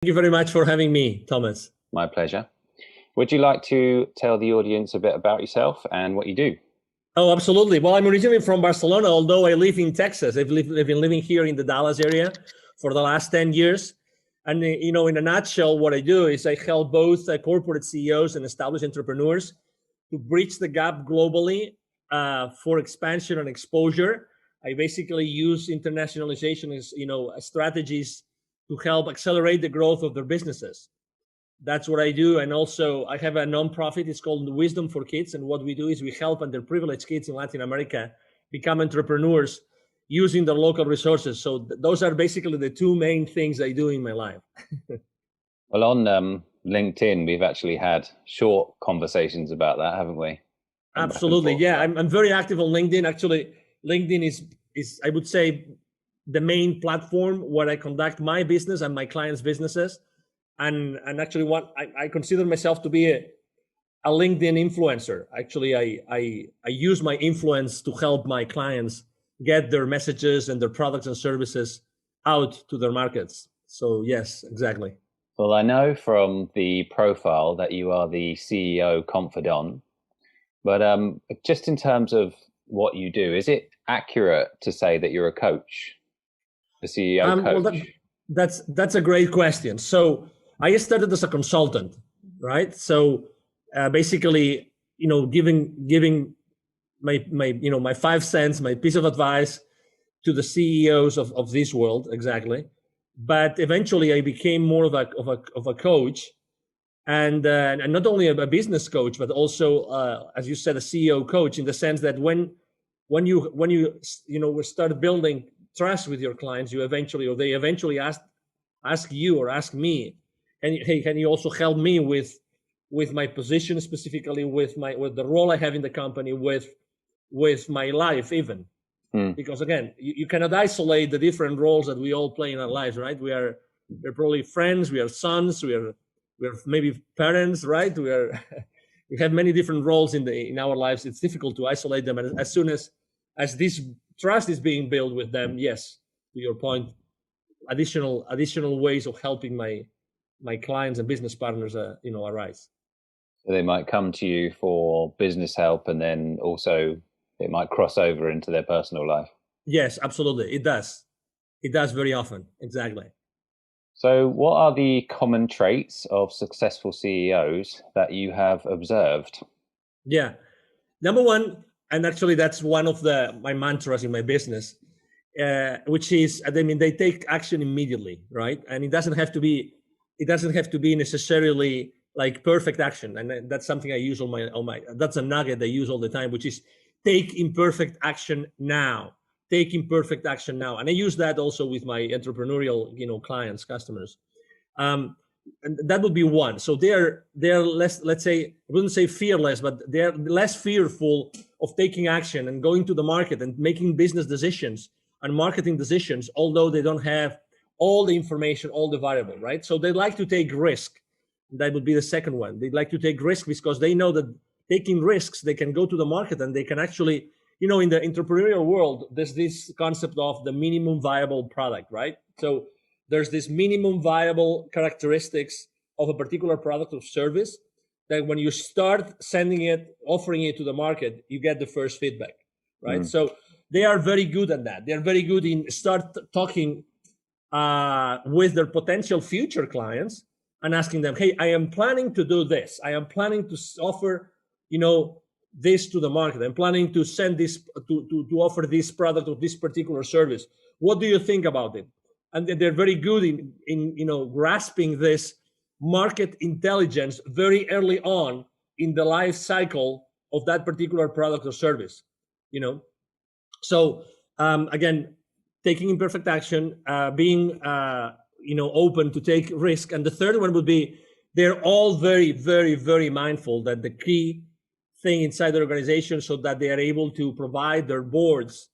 Thank you very much for having me, Thomas. My pleasure. Would you like to tell the audience a bit about yourself and what you do? Oh, absolutely. Well, I'm originally from Barcelona, although I live in Texas. I've been living here in the Dallas area for the last 10 years. And, in a nutshell, what I do is I help both corporate CEOs and established entrepreneurs to bridge the gap globally for expansion and exposure. I basically use internationalization as, strategies to help accelerate the growth of their businesses. That's what I do. And also I have a nonprofit. It's called Wisdom for Kids. And what we do is we help underprivileged kids in Latin America become entrepreneurs using their local resources. So those are basically the two main things I do in my life. Well, on LinkedIn, we've actually had short conversations about that, haven't we? Absolutely. Yeah, I'm very active on LinkedIn. Actually, LinkedIn is I would say the main platform where I conduct my business and my clients' businesses. And actually what I consider myself to be a LinkedIn influencer. Actually, I use my influence to help my clients get their messages and their products and services out to their markets. So yes, exactly. Well, I know from the profile that you are the CEO Confidant, but just in terms of what you do, is it accurate to say that you're a coach, a CEO coach? Well, that's a great question. So I started as a consultant, right? So basically, giving my 5 cents, my piece of advice to the CEOs of this world, exactly. But eventually, I became more of a coach, and not only a business coach, but also, as you said, a CEO coach, in the sense that when you start building trust with your clients, they eventually ask you or ask me, and hey, can you also help me with my position, specifically with the role I have in the company, with my life even. Because again, you cannot isolate the different roles that we all play in our lives, right? We're probably friends, we are sons, we're maybe parents, right? We have many different roles in our lives. It's difficult to isolate them, and as soon as this trust is being built with them, yes, to your point, additional ways of helping my clients and business partners arise. So they might come to you for business help, and then also it might cross over into their personal life. Yes, absolutely. It does very often. Exactly. So what are the common traits of successful CEOs that you have observed? Yeah. Number one, and actually that's one of my mantras in my business, which is, they take action immediately, right? And it doesn't have to be necessarily like perfect action. And that's something I use that's a nugget I use all the time, which is take imperfect action now. Take imperfect action now. And I use that also with my entrepreneurial, clients, customers. And that would be one. So they're less, let's say, I wouldn't say fearless, but they're less fearful of taking action and going to the market and making business decisions and marketing decisions, although they don't have all the information, all the variable, right? So they like to take risk. That would be the second one. They'd like to take risk because they know that taking risks, they can go to the market and they can actually, in the entrepreneurial world, there's this concept of the minimum viable product, right? So there's this minimum viable characteristics of a particular product or service that when you start offering it to the market, you get the first feedback, right? So they are very good at that. They're very good in start talking with their potential future clients and asking them, hey, I am planning to do this. I am planning to offer, this to the market. I'm planning to send this to offer this product or this particular service. What do you think about it? And they're very good in grasping this market intelligence very early on in the life cycle of that particular product or service. So again, taking imperfect action, being open to take risk. And the third one would be they're all very, very, very mindful that the key thing inside the organization, so that they are able to provide their boards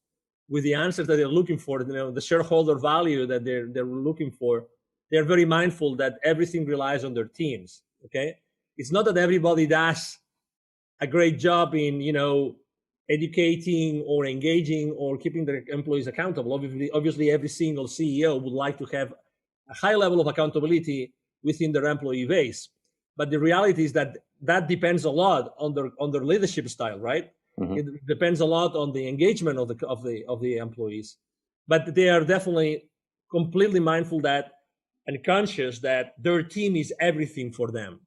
with the answers that they're looking for, the shareholder value that they're looking for. They're very mindful that everything relies on their teams. Okay, it's not that everybody does a great job in educating or engaging or keeping their employees accountable. Obviously, every single CEO would like to have a high level of accountability within their employee base. But the reality is that that depends a lot on their leadership style, right? Mm-hmm. It depends a lot on the engagement of the employees. But they are definitely completely mindful that and conscious that their team is everything for them,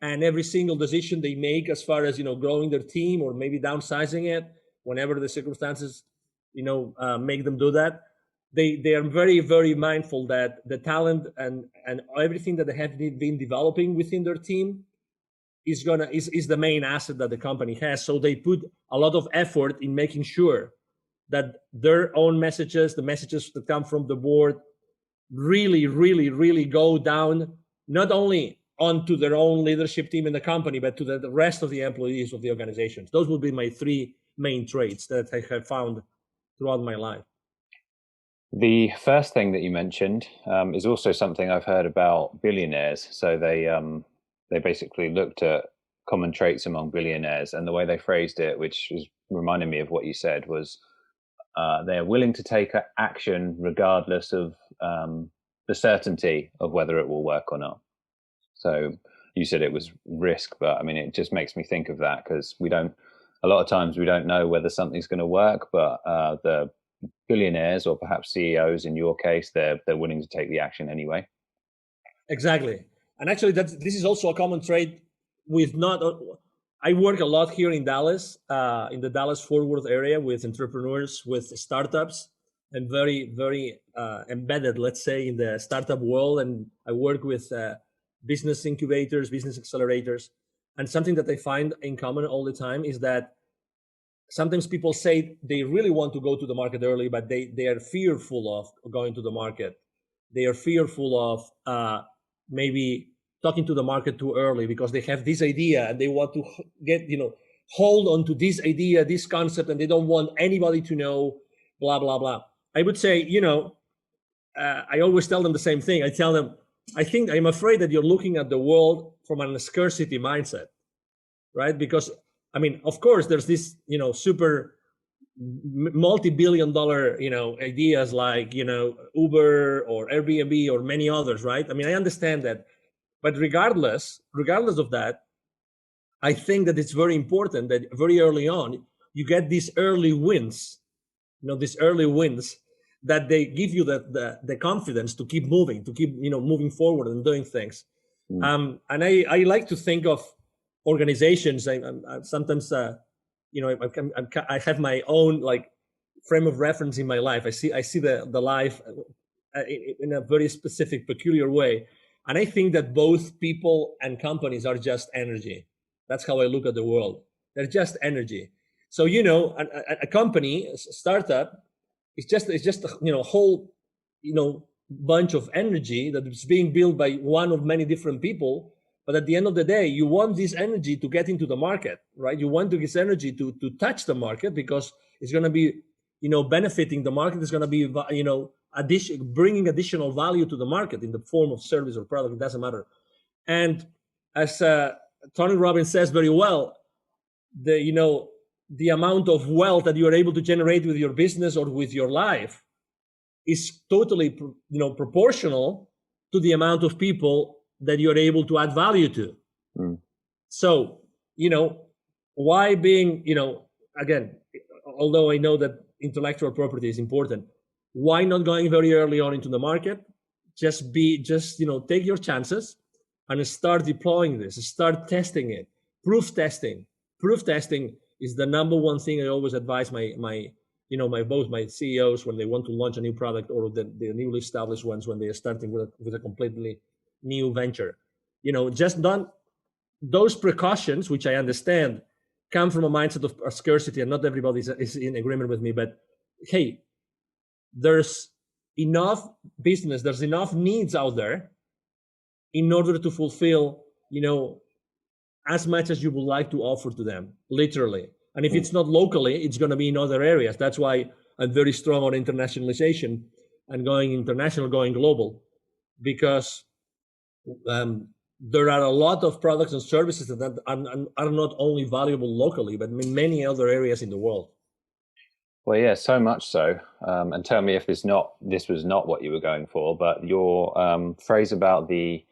and every single decision they make as far as growing their team or maybe downsizing it whenever the circumstances make them do that, they are very, very mindful that the talent and everything that they have been developing within their team is the main asset that the company has. So they put a lot of effort in making sure that their own messages, the messages that come from the board, really, really, really go down, not only onto their own leadership team in the company, but to the rest of the employees of the organizations. Those would be my three main traits that I have found throughout my life. The first thing that you mentioned is also something I've heard about billionaires. So they basically looked at common traits among billionaires, and the way they phrased it, which is reminding me of what you said, was they're willing to take action regardless of the certainty of whether it will work or not. So you said it was risk, but I mean, it just makes me think of that, because a lot of times we don't know whether something's going to work, but the billionaires, or perhaps CEOs in your case, they're willing to take the action anyway. Exactly. And actually this is also a common trait with I work a lot here in Dallas, in the Dallas Fort Worth area, with entrepreneurs, with startups, and very, very embedded, let's say, in the startup world. And I work with business incubators, business accelerators. And something that I find in common all the time is that sometimes people say they really want to go to the market early, but they are fearful of going to the market. They are fearful of maybe talking to the market too early, because they have this idea and they want to get, hold on to this idea, this concept, and they don't want anybody to know, blah, blah, blah. I would say, I always tell them the same thing. I tell them, I'm afraid that you're looking at the world from a scarcity mindset, right? Because, I mean, of course, there's this, super multi-billion-dollar, ideas like, Uber or Airbnb or many others, right? I mean, I understand that. But regardless of that, I think that it's very important that very early on, you get these early wins, that they give you the confidence to keep moving, moving forward and doing things. And I like to think of organizations. I sometimes, I have my own frame of reference in my life. I see the life in a very specific, peculiar way. And I think that both people and companies are just energy. That's how I look at the world. They're just energy. So, a company, a startup, it's just a whole, bunch of energy that is being built by one of many different people. But at the end of the day, you want this energy to get into the market, right? You want this energy to touch the market, because it's going to be, benefiting the market. It's going to be, bringing additional value to the market in the form of service or product. It doesn't matter. And as Tony Robbins says very well, the amount of wealth that you are able to generate with your business or with your life is totally, proportional to the amount of people that you're able to add value to. So, why being, again, although I know that intellectual property is important, why not going very early on into the market? Just take your chances and start deploying this, start testing it. Proof testing is the number one thing I always advise both my CEOs when they want to launch a new product, or the newly established ones when they are starting with a completely new venture. Just don't, those precautions, which I understand come from a mindset of scarcity, and not everybody is in agreement with me, but hey, there's enough business, there's enough needs out there in order to fulfill, as much as you would like to offer to them, literally. And if it's not locally, it's going to be in other areas. That's why I'm very strong on internationalization and going international, going global, because there are a lot of products and services that are not only valuable locally, but in many other areas in the world. Well, yeah, so much so. And tell me if this was not what you were going for, but your phrase about the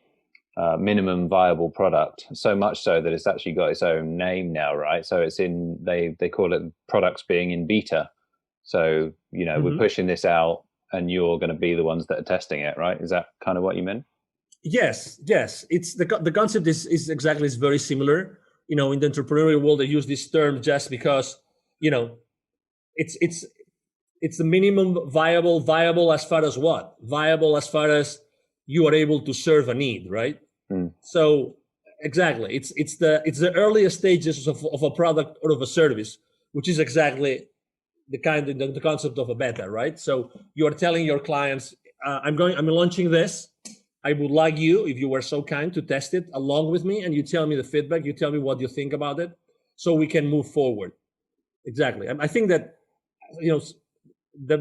minimum viable product, so much so that it's actually got its own name now, right? So it's in, they call it products being in beta. So, you know, we're pushing this out and you're going to be the ones that are testing it, right? Is that kind of what you meant? Yes, yes. It's the concept is exactly, is very similar. You know, in the entrepreneurial world, they use this term just because, you know, it's the minimum viable as far as what? Viable as far as you are able to serve a need, right? So exactly, it's the earliest stages of a product or of a service, which is exactly the concept of a beta, right? So you are telling your clients, I'm launching this. I would like you, if you were so kind, to test it along with me, and you tell me the feedback. You tell me what you think about it, so we can move forward. Exactly. I think that, you know,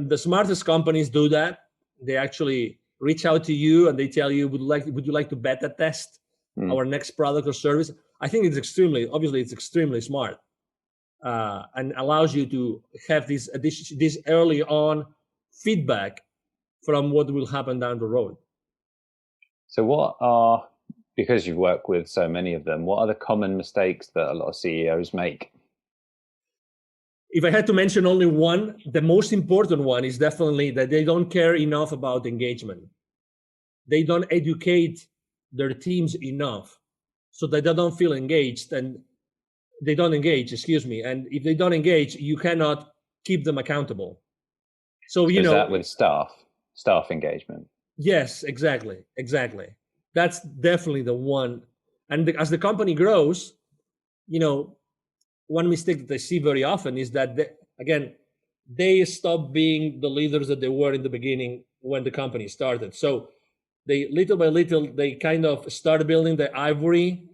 the smartest companies do that. They actually reach out to you and they tell you, would you like to beta test our next product or service? I think it's extremely smart, and allows you to have this early on feedback from what will happen down the road. So because you've worked with so many of them, what are the common mistakes that a lot of CEOs make? If I had to mention only one, the most important one is definitely that they don't care enough about engagement. They don't educate their teams enough so that they don't feel engaged, and they don't engage, excuse me. And if they don't engage, you cannot keep them accountable. So, is that with staff engagement? Yes, exactly. That's definitely the one. And as the company grows, you know, one mistake that I see very often is that they stop being the leaders that they were in the beginning when the company started. So they, little by little, they kind of start building the ivory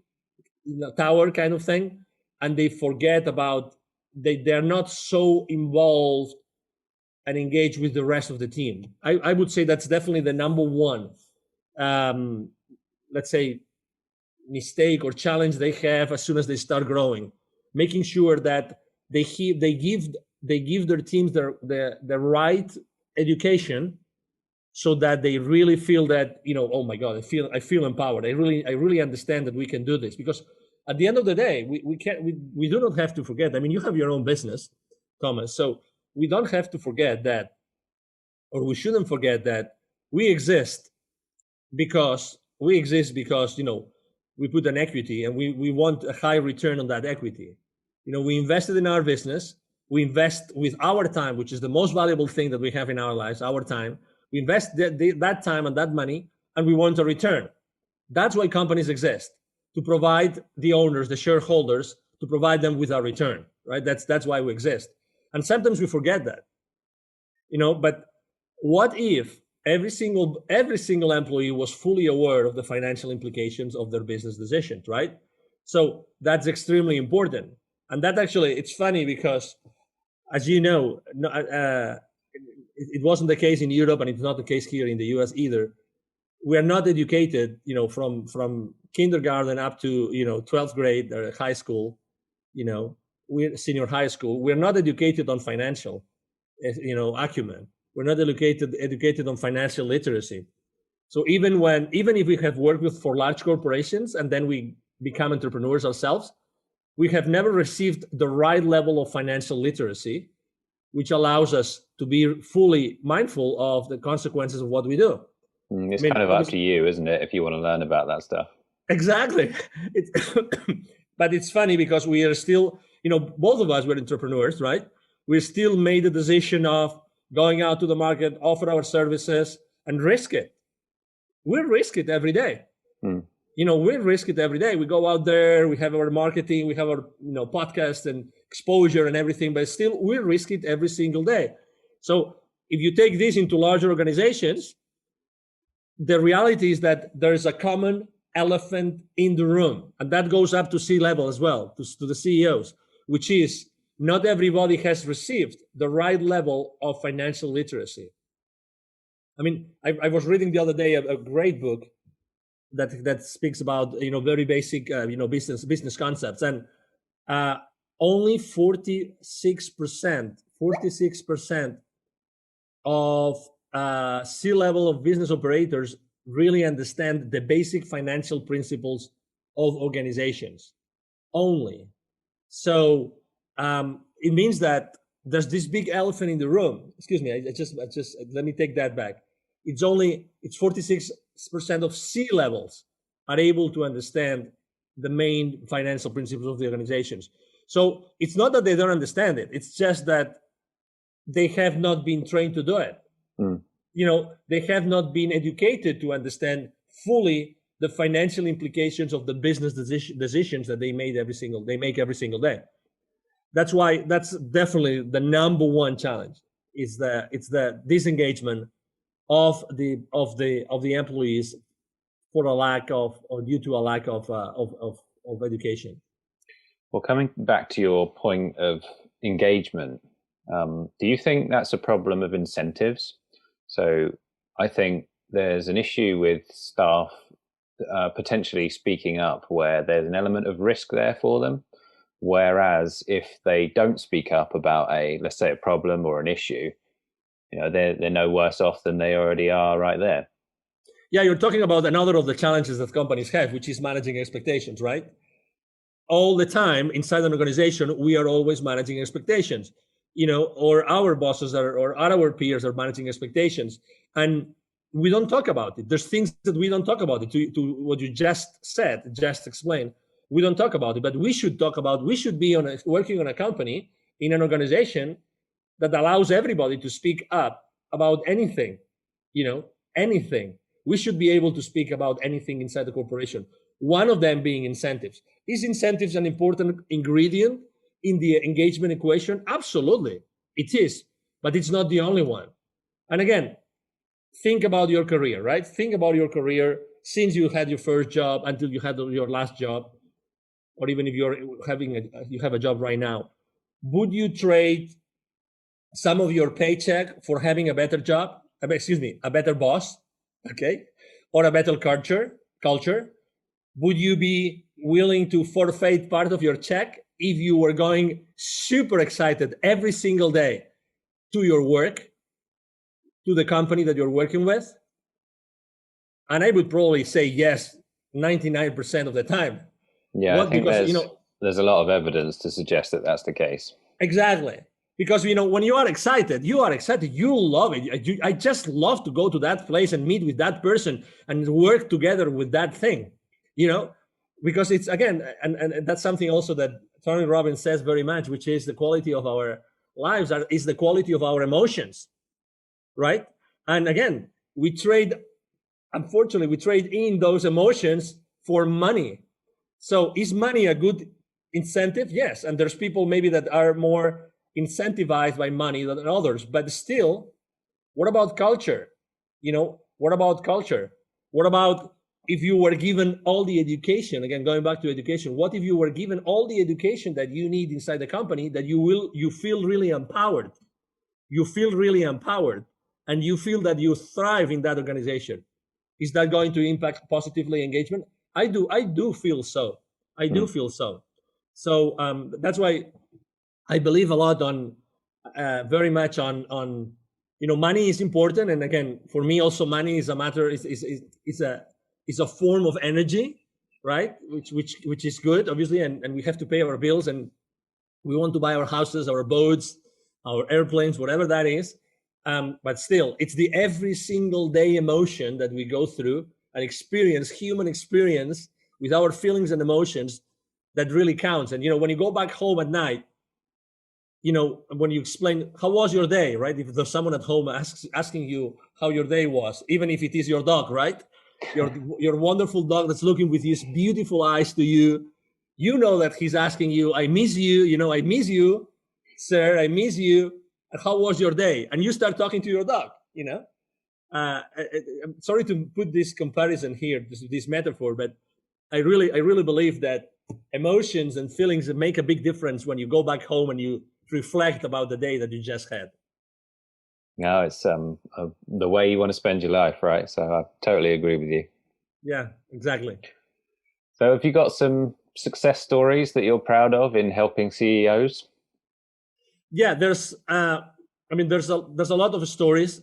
tower kind of thing, and they forget about, they're not so involved and engaged with the rest of the team. I would say that's definitely the number one, let's say, mistake or challenge they have as soon as they start growing, making sure that they give their teams the right education, so that they really feel that, you know, oh my God, I feel empowered. I really understand that we can do this. Because at the end of the day, we do not have to forget. I mean, you have your own business, Thomas, so we don't have to forget that, or we shouldn't forget that we exist because you know, we put an equity, and we want a high return on that equity. You know, we invested in our business. We invest with our time, which is the most valuable thing that we have in our lives, our time. We invest that time and that money, and we want a return. That's why companies exist, to provide the owners, the shareholders, to provide them with a return, right? That's why we exist. And sometimes we forget that, you know. But what if every single employee was fully aware of the financial implications of their business decisions, right? So that's extremely important. And that actually, it's funny because, as you know, it wasn't the case in Europe, and it's not the case here in the US either. We are not educated, you know, from kindergarten up to, you know, 12th grade or high school, you know, we're senior high school. We're not educated on financial, you know, acumen. We're not educated on financial literacy. So even if we have worked for large corporations and then we become entrepreneurs ourselves, we have never received the right level of financial literacy, which allows us to be fully mindful of the consequences of what we do. It's kind of up to you, isn't it, if you want to learn about that stuff? Exactly. But it's funny because we are still, you know, both of us were entrepreneurs, right? We still made the decision of going out to the market, offer our services, and risk it. We risk it every day. You know, we risk it every day. We go out there, we have our marketing, we have our, you know, podcast and exposure and everything, but still we risk it every single day. So if you take this into larger organizations, the reality is that there's a common elephant in the room, and that goes up to C-level as well, to the CEOs, which is not everybody has received the right level of financial literacy. I mean, I was reading the other day a great book that speaks about, you know, very basic, you know, business concepts, and only 46% of C-level of business operators really understand the basic financial principles of organizations only. So it means that there's this big elephant in the room. Excuse me, I just let me take that back. It's 46% of C-levels are able to understand the main financial principles of the organizations. So it's not that they don't understand it. It's just that they have not been trained to do it. They have not been educated to understand fully the financial implications of the business decisions that they make every single day. That's why that's definitely the number one challenge. It's the disengagement of the employees for a lack of, or due to a lack of education. Well, coming back to your point of engagement, do you think that's a problem of incentives? So I think there's an issue with staff potentially speaking up where there's an element of risk there for them. Whereas if they don't speak up about let's say a problem or an issue, they're no worse off than they already are right there. Yeah, you're talking about another of the challenges that companies have, which is managing expectations, right? All the time inside an organization, we are always managing expectations, or our bosses or our peers are managing expectations, and we don't talk about it. There's things that we don't talk about it. To what you just explained, we don't talk about it, but we should talk about. We should be working on a company, in an organization that allows everybody to speak up about anything, anything. We should be able to speak about anything inside the corporation. One of them being incentives. Is incentives an important ingredient in the engagement equation? Absolutely, it is, but it's not the only one. And again, think about your career, right? Think about your career since you had your first job until you had your last job, or even if you have a job right now. Would you trade some of your paycheck for having a better job? A better boss, okay, or a better culture? Would you be willing to forfeit part of your check if you were going super excited every single day to your work, to the company that you're working with? And I would probably say yes, 99% of the time. Yeah, I think there's a lot of evidence to suggest that that's the case. Exactly. Because, when you are excited, you love it. I just love to go to that place and meet with that person and work together with that thing, because it's, again, and that's something also that Tony Robbins says very much, which is the quality of our lives is the quality of our emotions, right? And again, unfortunately, we trade in those emotions for money. So is money a good incentive? Yes. And there's people maybe that are more incentivized by money than others, but still, what about culture? What about culture? What about if you were given all the education, again, going back to education, what if you were given all the education that you need inside the company, that you feel really empowered? You feel really empowered and you feel that you thrive in that organization. Is that going to impact positively engagement? I do feel so. I do feel so. So that's why I believe a lot on, very much on money is important. And again, for me also, money is a matter, is a form of energy, right? Which is good, obviously. And we have to pay our bills, and we want to buy our houses, our boats, our airplanes, whatever that is. But still, it's the every single day emotion that we go through and experience, human experience with our feelings and emotions, that really counts. And, when you go back home at night, when you explain, how was your day, right? If there's someone at home asking you how your day was, even if it is your dog, right? Your wonderful dog that's looking with his beautiful eyes to you, that he's asking you, I miss you, I miss you, sir, I miss you. How was your day? And you start talking to your dog, I'm sorry to put this comparison here, this metaphor, but I really believe that emotions and feelings make a big difference when you go back home and you reflect about the day that you just had. No, it's the way you want to spend your life, right? So I totally agree with you. Yeah, exactly. So have you got some success stories that you're proud of in helping CEOs? Yeah, there's a lot of stories.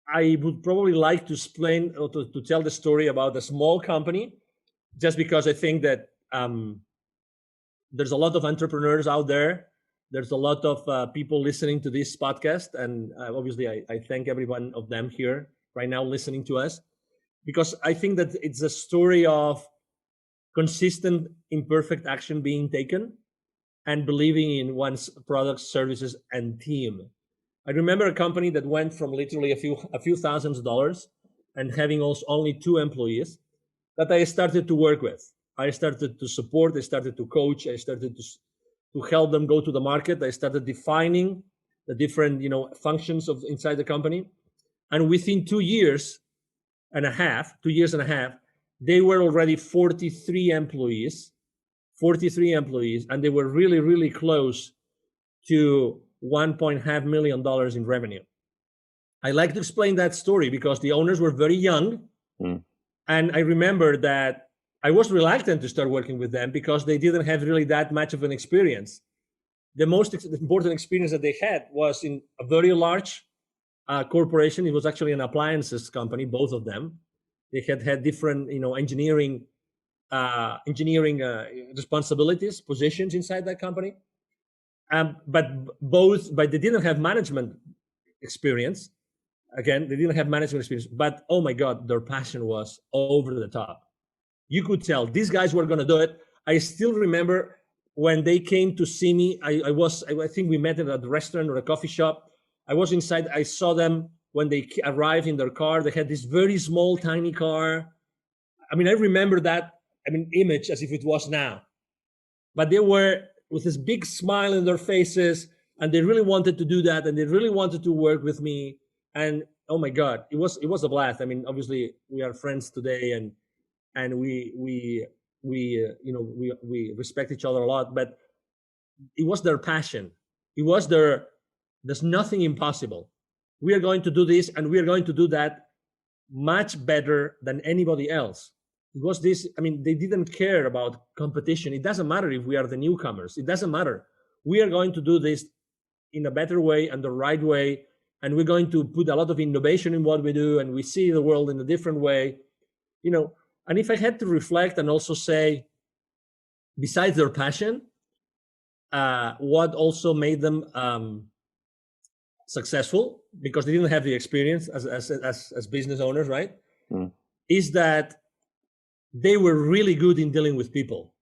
I would probably like to explain or to tell the story about a small company, just because I think that there's a lot of entrepreneurs out there. There's a lot of people listening to this podcast. And obviously, I thank every one of them here right now listening to us, because I think that it's a story of consistent, imperfect action being taken and believing in one's products, services, and team. I remember a company that went from literally a few thousands of dollars and having also only 2 employees that I started to work with. I started to support, I started to coach, I started to help them go to the market. I started defining the different, functions of inside the company. And within 2 years and a half, they were already 43 employees, and they were really, really close to $1.5 million in revenue. I like to explain that story because the owners were very young. And I remember that I was reluctant to start working with them because they didn't have really that much of an experience. The most important experience that they had was in a very large corporation. It was actually an appliances company, both of them. They had different, engineering responsibilities, positions inside that company. But they didn't have management experience. Again, they didn't have management experience, but oh my God, their passion was over the top. You could tell these guys were going to do it. I still remember when they came to see me. I think we met at a restaurant or a coffee shop. I was inside. I saw them when they arrived in their car. They had this very small, tiny car. I mean, I remember that, image as if it was now. But they were with this big smile in their faces, and they really wanted to do that, and they really wanted to work with me. And oh my God, it was a blast. Obviously we are friends today, and we respect each other a lot. But it was their passion. It was there's nothing impossible. We are going to do this, and we are going to do that much better than anybody else. It was this. They didn't care about competition. It doesn't matter if we are the newcomers. It doesn't matter. We are going to do this in a better way and the right way. And we're going to put a lot of innovation in what we do, and we see the world in a different way, And if I had to reflect and also say, besides their passion, what also made them successful, because they didn't have the experience as business owners, right? Is that they were really good in dealing with people.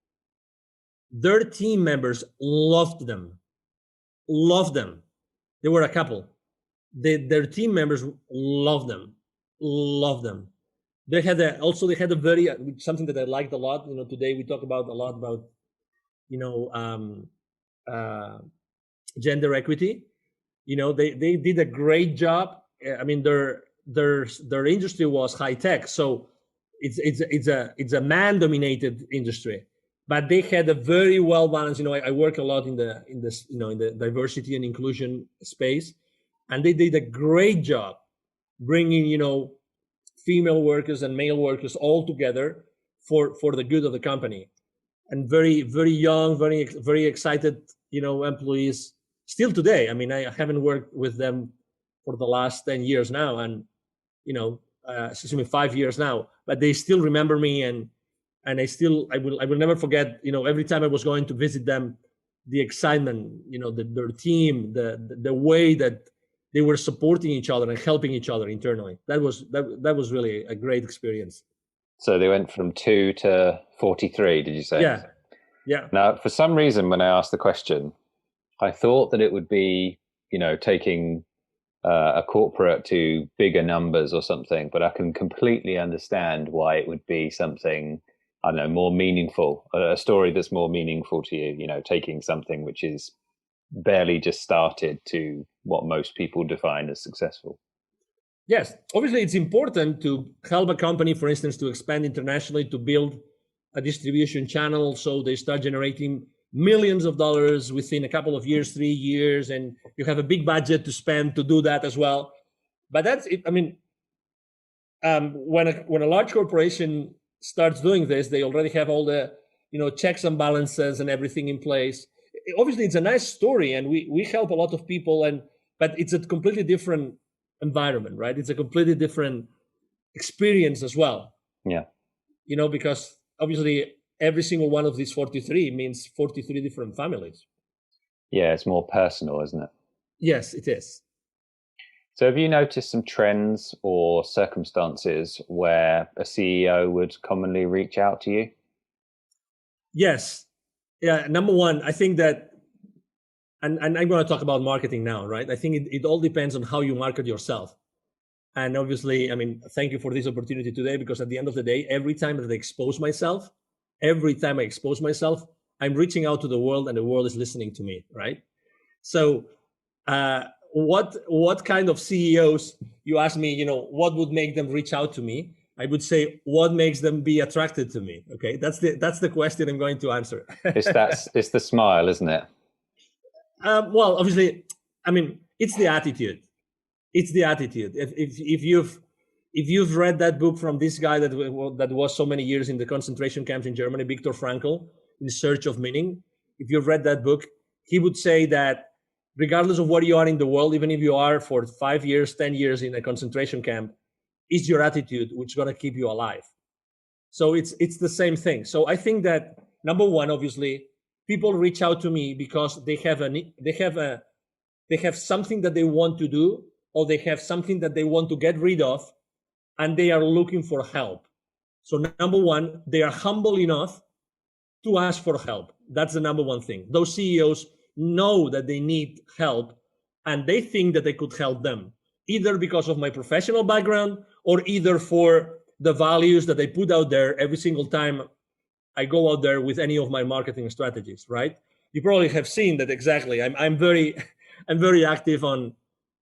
Their team members loved them. They were a couple. Their team members loved them. They had a very something that I liked a lot. Today we talk about a lot about gender equity. They did a great job. Their industry was high tech, so it's a man dominated industry, but they had a very well balanced. I work a lot in the diversity and inclusion space. And they did a great job bringing, female workers and male workers all together for the good of the company. And very, very young, very, very excited, employees still today. I haven't worked with them for the last 10 years now, and 5 years now, but they still remember me, and I will never forget. Every time I was going to visit them, the excitement, their team, the way that they were supporting each other and helping each other internally. That was really a great experience. So they went from 2 to 43, did you say? Yeah. Now, for some reason, when I asked the question, I thought that it would be, taking a corporate to bigger numbers or something, but I can completely understand why it would be something, I don't know, more meaningful, a story that's more meaningful to you, taking something which is barely just started to what most people define as successful. Yes, obviously it's important to help a company, for instance, to expand internationally, to build a distribution channel so they start generating millions of dollars within a couple of years, 3 years, and you have a big budget to spend to do that as well. But that's it. When a large corporation starts doing this, they already have all the checks and balances and everything in place. Obviously it's a nice story, and we help a lot of people, but it's a completely different environment, right? It's a completely different experience as well. Yeah. Because obviously every single one of these 43 means 43 different families. Yeah, it's more personal, isn't it? Yes, it is. So have you noticed some trends or circumstances where a CEO would commonly reach out to you? Yes. Yeah. Number one, I think that, and I'm going to talk about marketing now, right? I think it all depends on how you market yourself. And obviously, I mean, thank you for this opportunity today, because at the end of the day, every time that I expose myself, I'm reaching out to the world and the world is listening to me, right? So what kind of CEOs, you ask me, what would make them reach out to me? I would say, what makes them be attracted to me? Okay, that's the question I'm going to answer. It's the smile, isn't it? Well, obviously, I mean, it's the attitude. It's the attitude. If you've read that book from this guy that was so many years in the concentration camps in Germany, Viktor Frankl, In Search of Meaning, if you've read that book, he would say that regardless of where you are in the world, even if you are for 5 years, 10 years in a concentration camp, it's your attitude which is going to keep you alive. So it's the same thing. So I think that number one, obviously, people reach out to me because they have something that they want to do, or they have something that they want to get rid of, and they are looking for help. So number one, they are humble enough to ask for help. That's the number one thing. Those CEOs know that they need help, and they think that they could help them, either because of my professional background or either for the values that I put out there every single time I go out there with any of my marketing strategies, right? You probably have seen that exactly. I'm very active on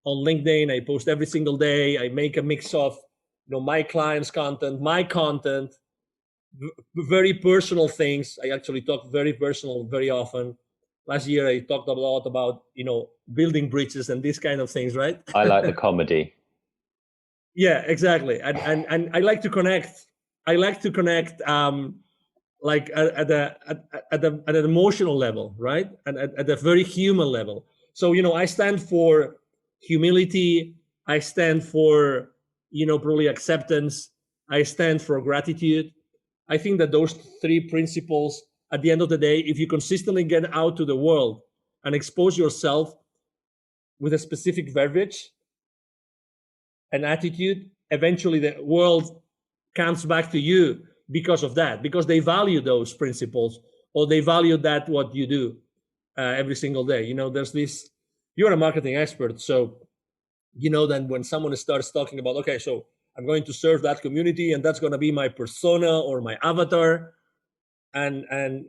LinkedIn. I post every single day. I make a mix of my clients' content, my content, very personal things. I actually talk very personal very often. Last year I talked a lot about building bridges and these kind of things, right? I like the comedy. Yeah, exactly. And I like to connect. Like at an emotional level, right? And at a very human level. So I stand for humility. I stand for probably acceptance. I stand for gratitude. I think that those three principles, at the end of the day, if you consistently get out to the world and expose yourself with a specific verbiage and attitude, eventually the world comes back to you because of that, because they value those principles, or they value that what you do every single day. There's this, you're a marketing expert, so then when someone starts talking about, okay, so I'm going to serve that community and that's going to be my persona or my avatar, and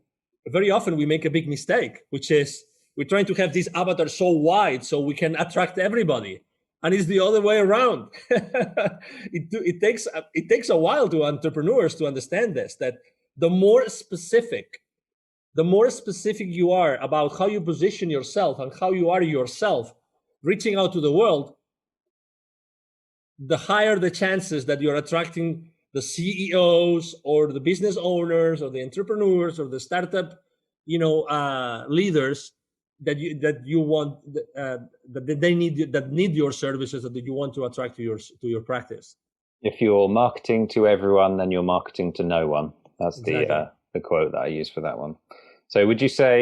very often we make a big mistake, which is we're trying to have this avatar so wide so we can attract everybody, and it's the other way around. It takes a while to entrepreneurs to understand this, that the more specific you are about how you position yourself and how you are yourself reaching out to the world, the higher the chances that you're attracting the CEOs or the business owners or the entrepreneurs or the startup, leaders that you want, that they need your services, that you want to attract to your practice. If you're marketing to everyone, then you're marketing to no one. That's exactly the quote that I use for that one. So would you say